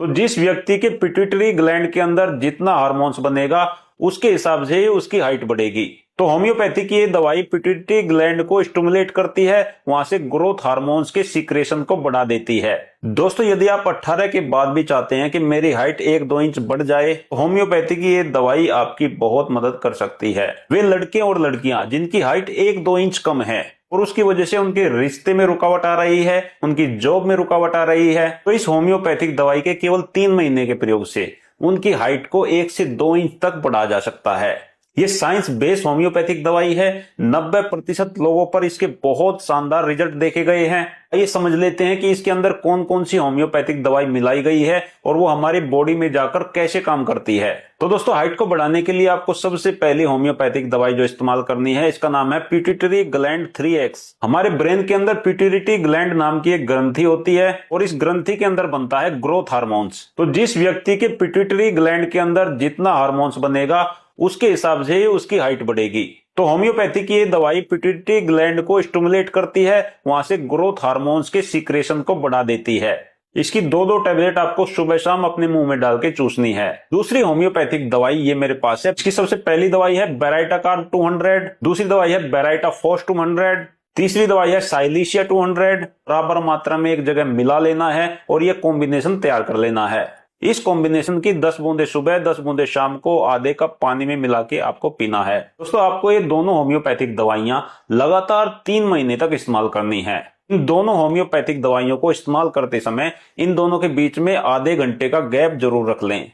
तो जिस व्यक्ति के पिट्यूटरी ग्लैंड के अंदर जितना हार्मोन्स बनेगा उसके हिसाब से ही उसकी हाइट बढ़ेगी। तो होम्योपैथी की ये दवाई पिट्यूटरी ग्लैंड को स्टिमुलेट करती है, वहां से ग्रोथ हार्मोन्स के सीक्रेशन को बढ़ा देती है। दोस्तों यदि आप 18 के बाद भी चाहते हैं कि मेरी हाइट 1-2 इंच बढ़ जाए, तो होम्योपैथी की ये दवाई आपकी बहुत मदद कर सकती है। वे लड़के और लड़कियां जिनकी हाइट 1-2 इंच कम है और उसकी वजह से उनके रिश्ते में रुकावट आ रही है, उनकी जॉब में रुकावट आ रही है, तो इस होम्योपैथिक दवाई के केवल 3 महीने के प्रयोग से उनकी हाइट को 1 से 2 इंच तक बढ़ाया जा सकता है। ये साइंस बेस्ड होम्योपैथिक दवाई है। 90% लोगों पर इसके बहुत शानदार रिजल्ट देखे गए हैं। ये समझ लेते हैं कि इसके अंदर कौन कौन सी होम्योपैथिक दवाई मिलाई गई है और वो हमारी बॉडी में जाकर कैसे काम करती है। तो दोस्तों हाइट को बढ़ाने के लिए आपको सबसे पहली होम्योपैथिक दवाई जो इस्तेमाल करनी है, इसका नाम है पिट्यूटरी ग्लैंड 3X। हमारे ब्रेन के अंदर पिट्यूटरी ग्लैंड नाम की एक ग्रंथि होती है और इस ग्रंथि के अंदर बनता है ग्रोथ हार्मोन्स। तो जिस व्यक्ति के पिट्यूटरी ग्लैंड के अंदर जितना हार्मोन्स बनेगा उसके हिसाब से ही उसकी हाइट बढ़ेगी। तो होम्योपैथी की ये दवाई पिट्यूटरी ग्लैंड को स्टिमुलेट करती है, वहां से ग्रोथ हार्मोन्स के सीक्रेशन को बढ़ा देती है। इसकी 2-2 टैबलेट आपको सुबह शाम अपने मुंह में डाल के चूसनी है। दूसरी होम्योपैथिक दवाई ये मेरे पास है। इसकी सबसे पहली दवाई है बेराइटाकार 200, दूसरी दवाई है बेराइटा फोर्स 200, तीसरी दवाई है साइलिशिया 200। बराबर मात्रा में एक जगह मिला लेना है और ये कॉम्बिनेशन तैयार कर लेना है। इस कॉम्बिनेशन की 10 बूंदे सुबह 10 बूंदे शाम को आधे कप पानी में मिला के आपको पीना है। दोस्तों आपको ये दोनों होम्योपैथिक दवाइयां लगातार 3 महीने तक इस्तेमाल करनी है। इन दोनों होम्योपैथिक दवाइयों को इस्तेमाल करते समय इन दोनों के बीच में आधे घंटे का गैप जरूर रख लें।